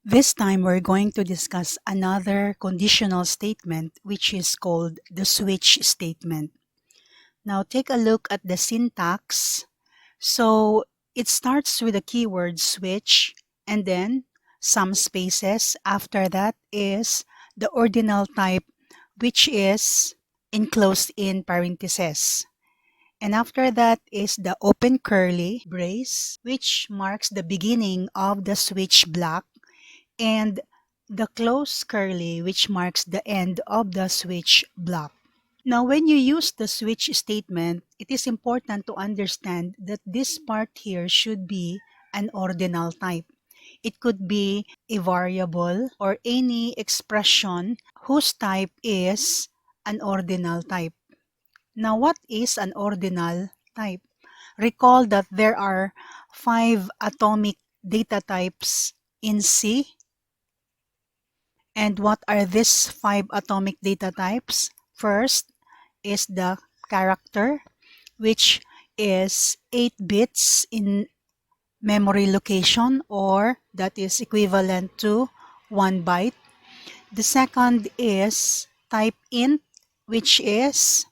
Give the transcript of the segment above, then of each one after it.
This time we're going to discuss another conditional statement which is called the switch statement. Now take a look at the syntax. So it starts with the keyword switch and then some spaces. After that is the ordinal type, which is enclosed in parentheses. And after that is the open curly brace, which marks the beginning of the switch block, and the close curly, which marks the end of the switch block. Now, when you use the switch statement, it is important to understand that this part here should be an ordinal type. It could be a variable or any expression whose type is an ordinal type. Now, what is an ordinal type? Recall that there are 5 atomic data types in C. And what are these 5 atomic data types? First is the character, which is 8 bits in memory location, or that is equivalent to 1 byte. The second is type int, which is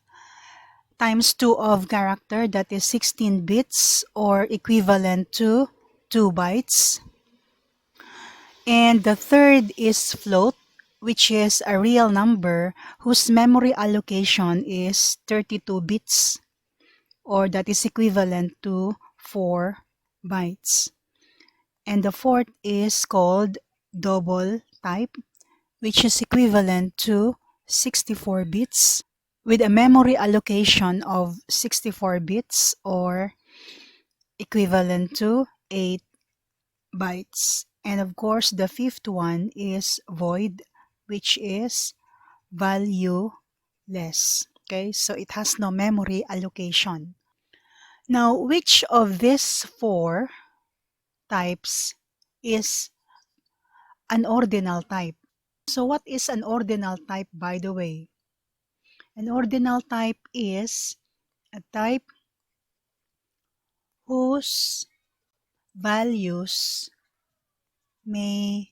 times 2 of character, that is 16 bits or equivalent to 2 bytes. And the third is float, which is a real number whose memory allocation is 32 bits, or that is equivalent to 4 bytes. And the fourth is called double type, which is equivalent to 64 bits with a memory allocation of 64 bits or equivalent to 8 bytes. And of course, the fifth one is void, which is valueless. Okay, so it has no memory allocation. Now, which of these 4 types is an ordinal type? So what is an ordinal type, by the way? An ordinal type is a type whose values may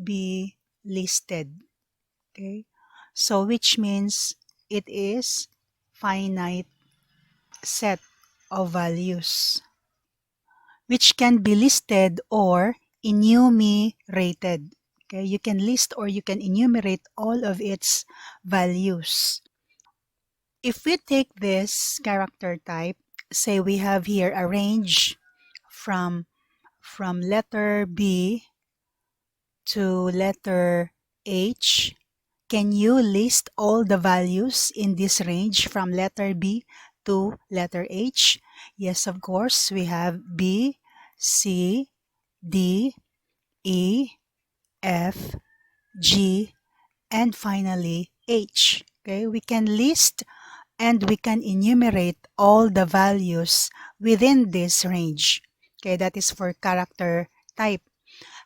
be listed. Okay, so which means it is finite set of values which can be listed or enumerated. Okay, you can list or you can enumerate all of its values. If we take this character type, say we have here a range from letter B to letter H, can you list all the values in this range from letter B to letter H? Yes, of course. We have B, C, D, E, F, G, and finally H. Okay, we can list and we can enumerate all the values within this range. Okay, that is for character type.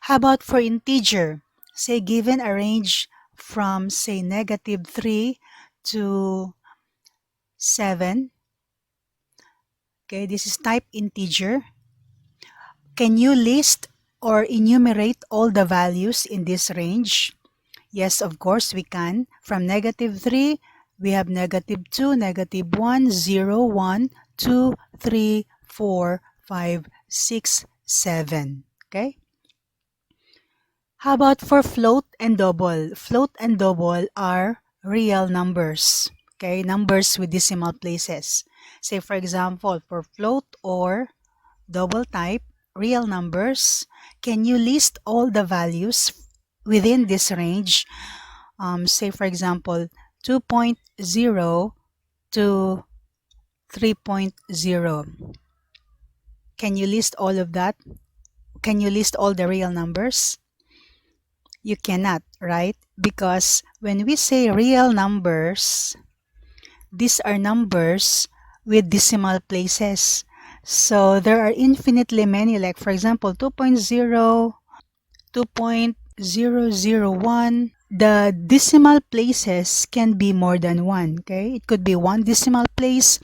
How about for integer? Say given a range from say -3 to 7. Okay, this is type integer. Can you list or enumerate all the values in this range? Yes, of course we can. From -3, we have -2, -1, 0, 1, 2, 3, 4, 5, 6, 7. Okay? How about for float and double? Float and double are real numbers. Okay, numbers with decimal places. Say for example, for float or double type, real numbers, can you list all the values within this range? Say for example, 2.0 to 3.0. Can you list all of that? Can you list all the real numbers? You cannot, right? Because when we say real numbers, these are numbers with decimal places. So there are infinitely many, like for example, 2.0, 2.001. The decimal places can be more than one, okay? It could be 1 decimal place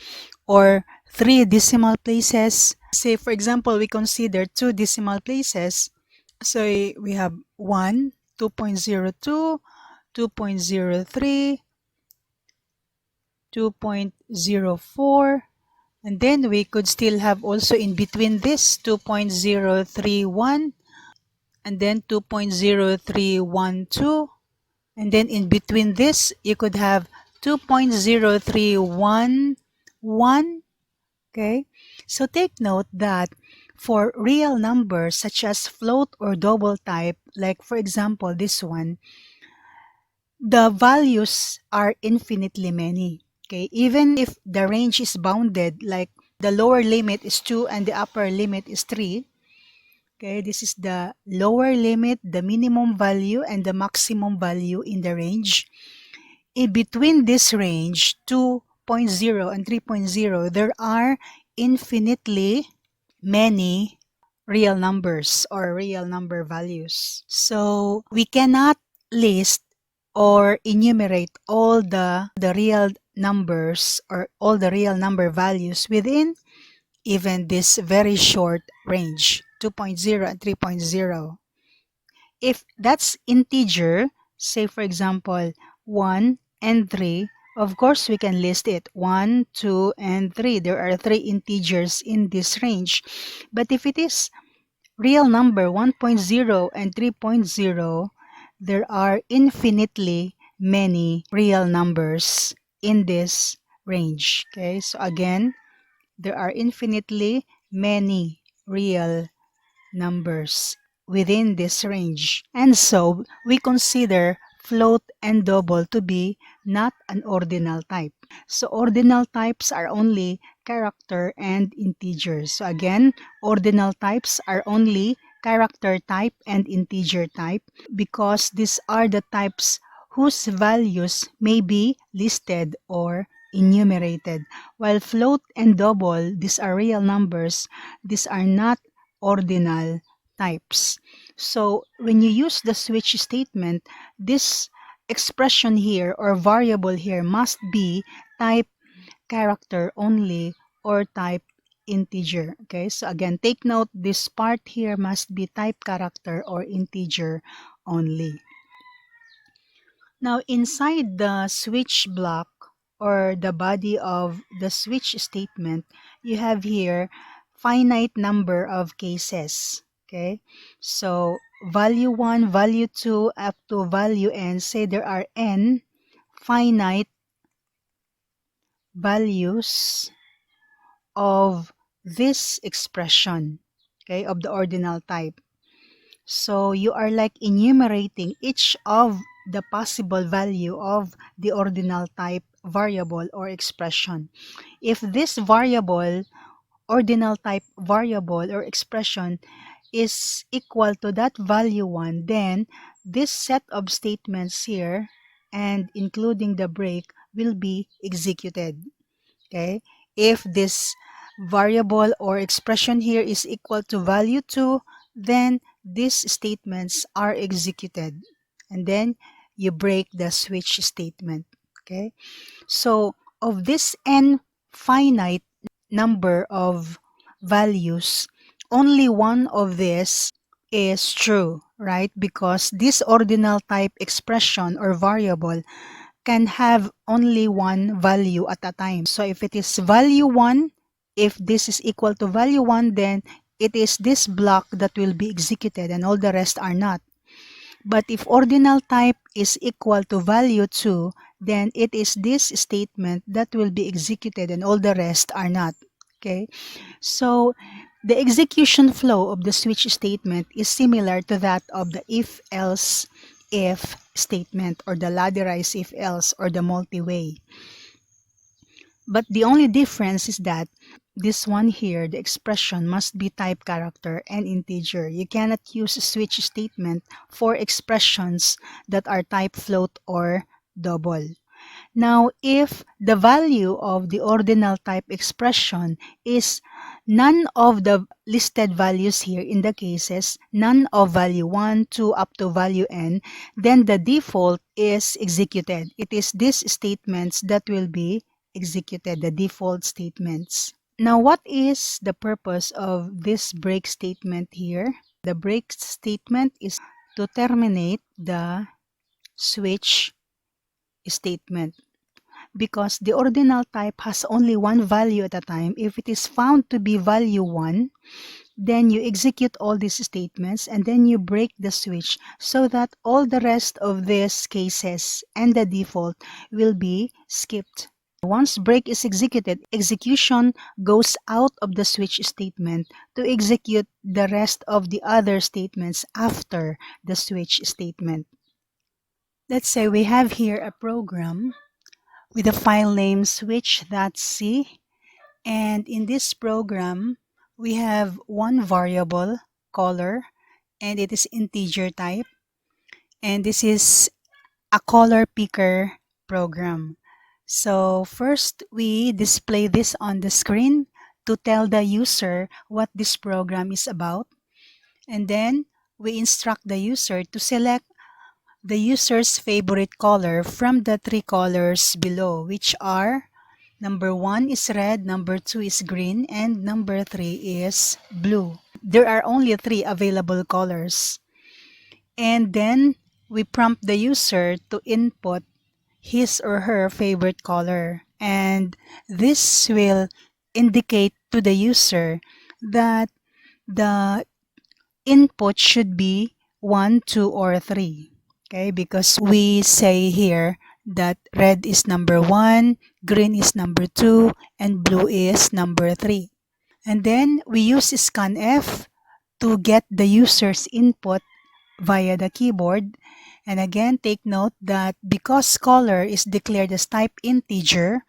or 3 decimal places. Say for example, we consider 2 decimal places. So we have 1, 2.02, 2.03, 2.04, and then we could still have also in between this 2.031, and then 2.0312, and then in between this you could have 2.0311. Okay, so take note that for real numbers such as float or double type, like for example this one, the values are infinitely many. Okay, even if the range is bounded, like the lower limit is 2 and the upper limit is 3. Okay, this is the lower limit, the minimum value, and the maximum value in the range. In between this range, 2.0 and 3.0, there are infinitely many real numbers or real number values. So we cannot list or enumerate all the real numbers or all the real number values within even this very short range, 2.0 and 3.0. If that's integer, say for example 1 and 3, of course we can list it 1, 2, and 3. There are 3 integers in this range. But if it is real number 1.0 and 3.0, there are infinitely many real numbers in this range. Okay, so again, there are infinitely many real numbers within this range. And so, we consider float and double to be not an ordinal type. So, ordinal types are only character and integers. So, again, ordinal types are only character type and integer type because these are the types whose values may be listed or enumerated. While float and double, these are real numbers, these are not ordinal types. So when you use the switch statement, this expression here or variable here must be type character only or type integer. Okay, so again, take note, this part here must be type character or integer only. Now, inside the switch block or the body of the switch statement, you have here finite number of cases. Okay, so value 1, value 2, up to value n, say there are n finite values of this expression, okay, of the ordinal type. So you are like enumerating each of the possible value of the ordinal type variable or expression. If this variable, ordinal type variable or expression is equal to that value 1, then this set of statements here and including the break will be executed. Okay, if this variable or expression here is equal to value 2, then these statements are executed, and then you break the switch statement. Okay, so of this n finite number of values, only one of this is true, right? Because this ordinal type expression or variable can have only one value at a time. So if it is value 1, if this is equal to value 1, then it is this block that will be executed and all the rest are not. But if ordinal type is equal to value 2, then it is this statement that will be executed and all the rest are not. Okay, so the execution flow of the switch statement is similar to that of the if-else if statement or the ladderized if-else or the multi-way. But the only difference is that this one here, the expression must be type character and integer. You cannot use a switch statement for expressions that are type float or double. Now, if the value of the ordinal type expression is none of the listed values here in the cases, none of value 1, 2, up to value n, then the default is executed. It is these statements that will be executed, the default statements. Now, what is the purpose of this break statement here? The break statement is to terminate the switch statement, because the ordinal type has only one value at a time. If it is found to be value 1, then you execute all these statements and then you break the switch so that all the rest of these cases and the default will be skipped. Once break is executed, execution goes out of the switch statement to execute the rest of the other statements after the switch statement. Let's say we have here a program with a file name switch.c, and in this program we have one variable color, and it is integer type, and this is a color picker program. So first we display this on the screen to tell the user what this program is about, and then we instruct the user to select the user's favorite color from the 3 colors below, which are number 1 is red, number 2 is green, and number 3 is blue. There are only 3 available colors. And then we prompt the user to input his or her favorite color. And this will indicate to the user that the input should be 1, 2, or 3. Okay, because we say here that red is number 1, green is number 2, and blue is number 3. And then we use scanf to get the user's input via the keyboard. And again, take note that because color is declared as type integer,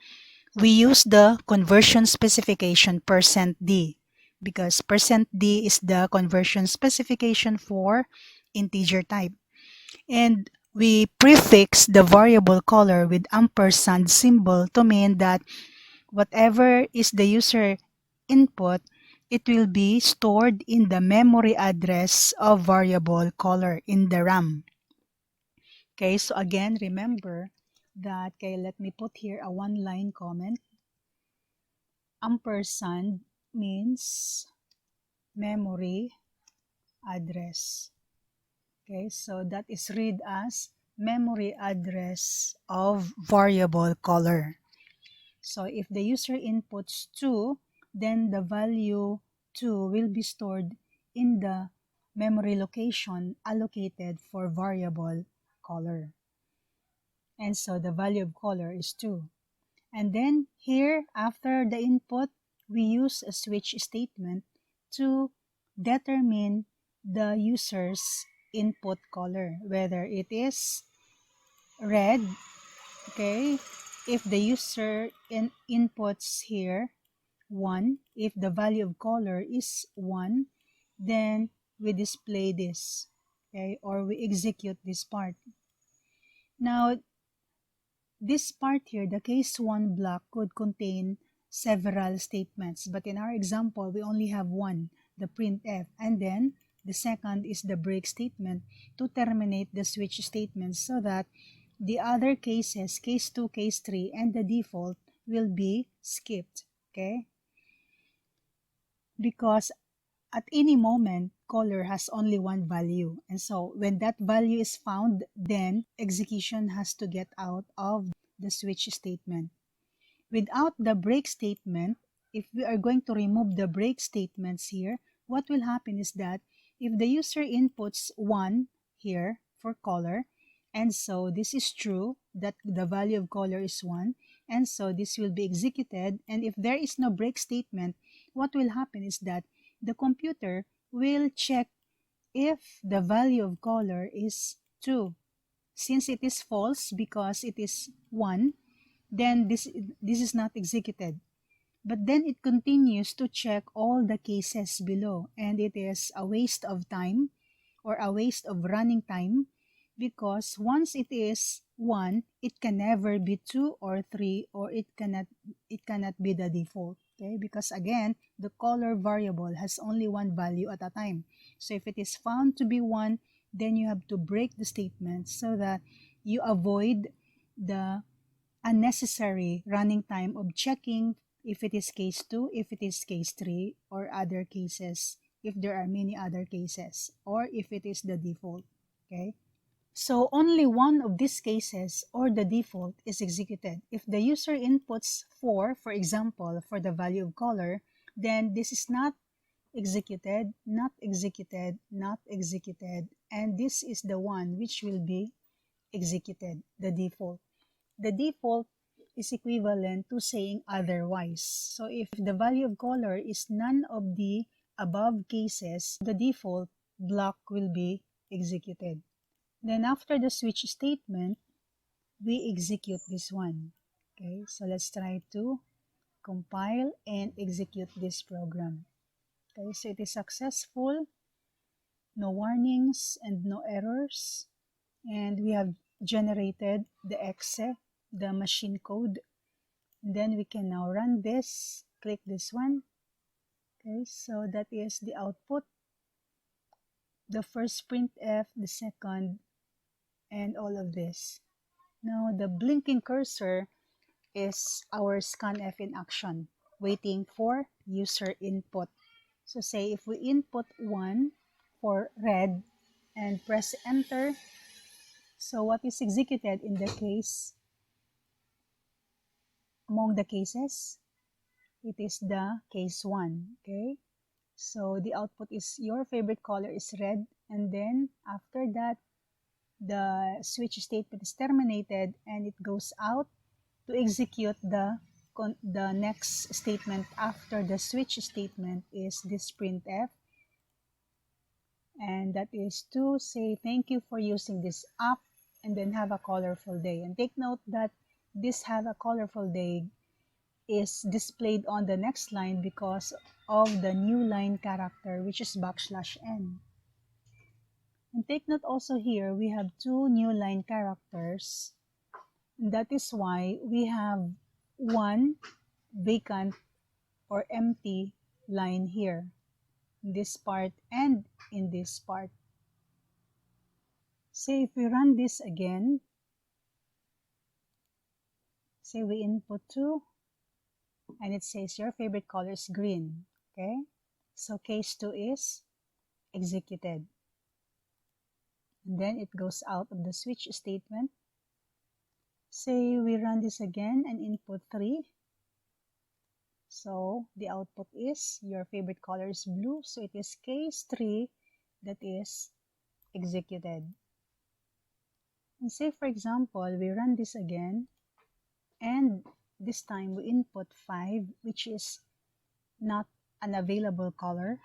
we use the conversion specification %d, because %d is the conversion specification for integer type. And we prefix the variable color with ampersand symbol to mean that whatever is the user input, it will be stored in the memory address of variable color in the RAM. Okay, so again, remember that, okay, let me put here a one-line comment. Ampersand means memory address. Okay, so that is read as memory address of variable color. So if the user inputs 2, then the value 2 will be stored in the memory location allocated for variable color. And so the value of color is 2. And then here, after the input, we use a switch statement to determine the user's input color, whether it is red. Okay, if the user inputs here 1, if the value of color is 1, then we display this, okay, or we execute this part. Now, this part here, the case 1 block, could contain several statements, but in our example, we only have one, the printf, and then the second is the break statement to terminate the switch statements so that the other cases, case 2, case 3, and the default will be skipped, okay? Because at any moment, color has only one value. And so when that value is found, then execution has to get out of the switch statement. Without the break statement, if we are going to remove the break statements here, what will happen is that if the user inputs 1 here for color, and so this is true, that the value of color is 1, and so this will be executed, and if there is no break statement, what will happen is that the computer will check if the value of color is 2. Since it is false because it is 1, then this is not executed. But then it continues to check all the cases below, and it is a waste of time or a waste of running time, because once it is 1, it can never be 2 or 3, or it cannot be the default, okay? Because again, the color variable has only one value at a time. So if it is found to be 1, then you have to break the statement so that you avoid the unnecessary running time of checking if it is case 2, if it is case 3, or other cases if there are many other cases or if it is the default. Okay. So only one of these cases or the default is executed. If the user inputs 4, for example, for the value of color, then this is not executed, not executed, not executed, and this is the one which will be executed, the default. The default is equivalent to saying otherwise. So if the value of color is none of the above cases, the default block will be executed. Then after the switch statement, we execute this one. Okay, so let's try to compile and execute this program. Okay, so it is successful, no warnings and no errors. And we have generated the exe, the machine code. And then we can now run this, click this one. Okay, so that is the output. The first printf, the second, and all of this. Now the blinking cursor is our scanf in action, waiting for user input. So say if we input 1 for red and press enter, so what is executed in the case, among the cases, it is the case 1, okay? So the output is your favorite color is red, and then after that, the switch statement is terminated and it goes out to execute the next statement after the switch statement is this printf, and that is to say thank you for using this app and then have a colorful day. And take note that this have a colorful day is displayed on the next line because of the new line character, which is \n. And take note also here, we have two new line characters. That is why we have one vacant or empty line here, in this part and in this part. Say if we run this again, say we input 2, and it says your favorite color is green, okay? So case 2 is executed. And then it goes out of the switch statement. Say we run this again and input 3. So the output is your favorite color is blue. So it is case 3 that is executed. And say for example, we run this again and this time we input 5, which is not an available color.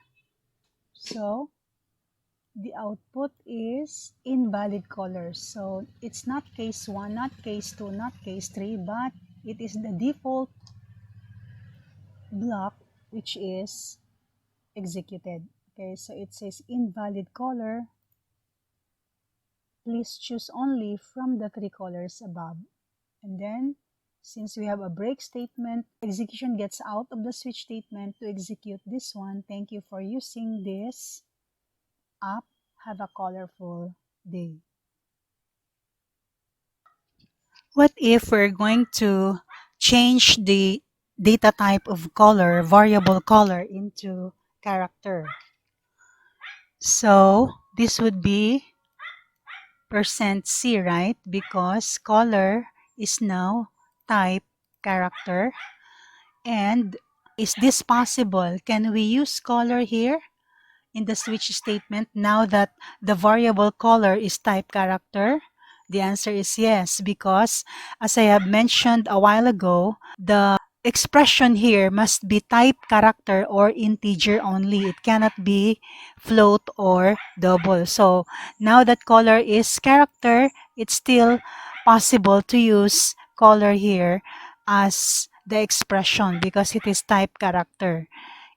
So the output is invalid color. So it's not case 1, not case 2, not case 3, but it is the default block which is executed. Okay, so it says invalid color. Please choose only from the 3 colors above. And then since we have a break statement, execution gets out of the switch statement to execute this one. Thank you for using this app. Have a colorful day. What if we're going to change the data type of color, variable color, into character? So this would be %C, right? Because color is now type character. And is this possible? Can we use color here in the switch statement now that the variable color is type character? The answer is yes, because as I have mentioned a while ago, the expression here must be type character or integer only. It cannot be float or double. So now that color is character, it's still possible to use color here as the expression because it is type character.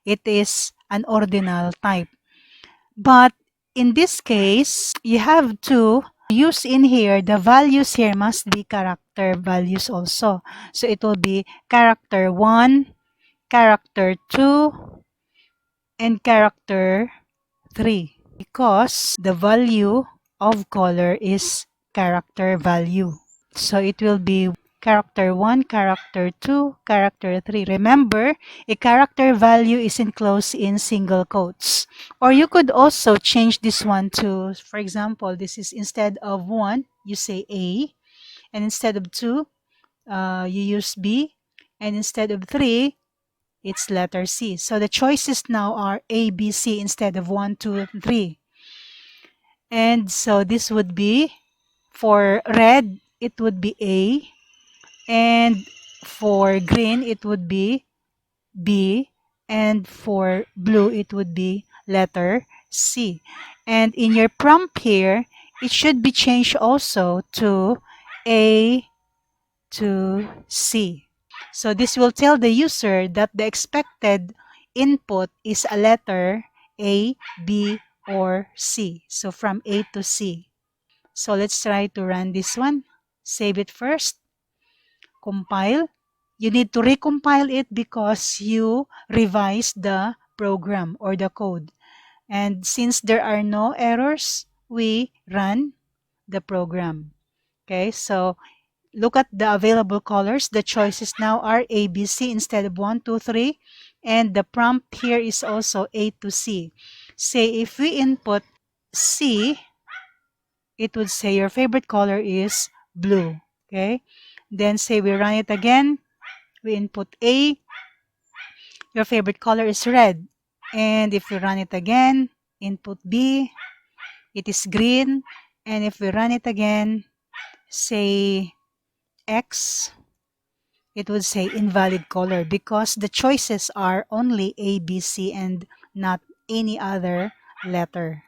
It is an ordinal type. But in this case, you have to use in here, the values here must be character values also. So it will be character 1, character 2, and character 3 because the value of color is character value. So it will be character 1, character 2, character 3. Remember, a character value is enclosed in single quotes. Or you could also change this one to, for example, this is instead of 1, you say A, and instead of 2, you use B, and instead of 3, it's letter C. So the choices now are A, B, C instead of 1, 2, 3. And so this would be, for red, it would be A, and for green, it would be B, and for blue, it would be letter C. And in your prompt here, it should be changed also to A to C. So this will tell the user that the expected input is a letter A, B, or C. So from A to C. So let's try to run this one. Save it first. Compile. You need to recompile it because you revised the program or the code. And since there are no errors, we run the program. Okay, so look at the available colors. The choices now are A, B, C instead of 1, 2, 3. And the prompt here is also A to C. Say if we input C, it would say your favorite color is blue. Okay, then say we run it again. We input A, your favorite color is red. And if we run it again, input B, it is green. And if we run it again, say X, it would say invalid color because the choices are only A, B, C, and not any other letter.